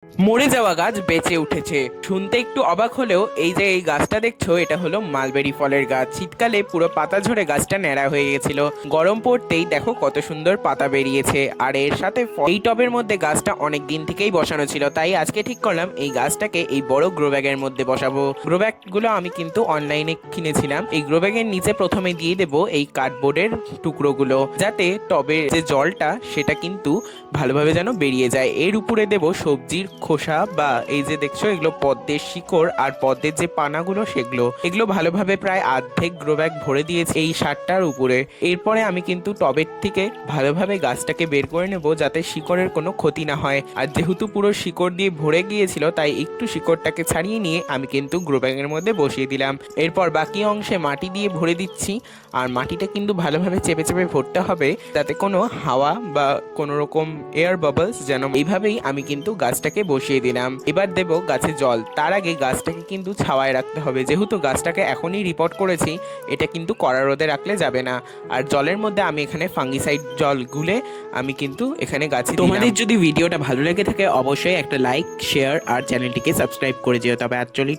মরে যাওয়া গাছ বেঁচে উঠেছে। শুনতে একটু অবাক হলেও এই যে এই গাছটা দেখছো, এটা হলো মালবেরি ফলের গাছ। শীতকালে পুরো পাতা ঝরে গাছটা ন্যাড়া হয়ে গেছিল, গরম পড়তেই দেখো কত সুন্দর পাতা বেরিয়েছে। আর এর সাথে এই টবের মধ্যে গাছটা অনেক দিন থেকেই বসানো ছিল, তাই আজকে ঠিক করলাম এই গাছটাকে এই বড় গ্রো ব্যাগের মধ্যে বসাবো। গ্রো ব্যাগ গুলো আমি কিন্তু অনলাইনে কিনেছিলাম। এই গ্রো ব্যাগের নিচে প্রথমে দিয়ে দেবো এই কার্ডবোর্ডের টুকরোগুলো, যাতে টবের যে জলটা সেটা কিন্তু ভালোভাবে যেন বেরিয়ে যায়। এর উপরে দেব সবজির খোসা, বা এই যে দেখছো এগুলো পদ্মের শিকড় আর পদ্মের যে পানাগুলো এগুলো ভালোভাবে প্রায় অর্ধেক গ্রো ব্যাগ ভরে দিয়েছে এই সারটার উপরে। এরপরে আমি কিন্তু টবের থেকে ভালোভাবে গাছটাকে বের করে নেব, যাতে শিকড়ের কোনো ক্ষতি না হয়। আর যেহেতু পুরো শিকড় দিয়ে ভরে গিয়েছিল, তাই একটু শিকড়টাকে ছাড়িয়ে নিয়ে আমি কিন্তু গ্রো ব্যাগের মধ্যে বসিয়ে দিলাম। এরপর বাকি অংশে মাটি দিয়ে ভরে দিচ্ছি। আর মাটিটা কিন্তু ভালোভাবে চেপে চেপে ভরতে হবে, যাতে কোনো হাওয়া বা কোনো রকম এয়ার বাবলস যেন। এইভাবেই আমি কিন্তু গাছটাকে বসিয়ে দিলাম। এবার দেব গাছে জল। তার আগে গাছটাকে কিন্তু ছাওয়ায় রাখতে হবে, যেহেতু গাছটাকে এখনই রিপোর্ট করেছি, এটা কিন্তু কড়া রোদে রাখলে যাবে না। আর জলের মধ্যে আমি এখানে ফাঙ্গিসাইড জল গুলে আমি কিন্তু এখানে গাছে দিলাম। তোমাদের যদি ভিডিওটা ভালো লেগে থাকে অবশ্যই একটা লাইক, শেয়ার আর চ্যানেলটিকে সাবস্ক্রাইব করে যেও। তবে আজ চলি।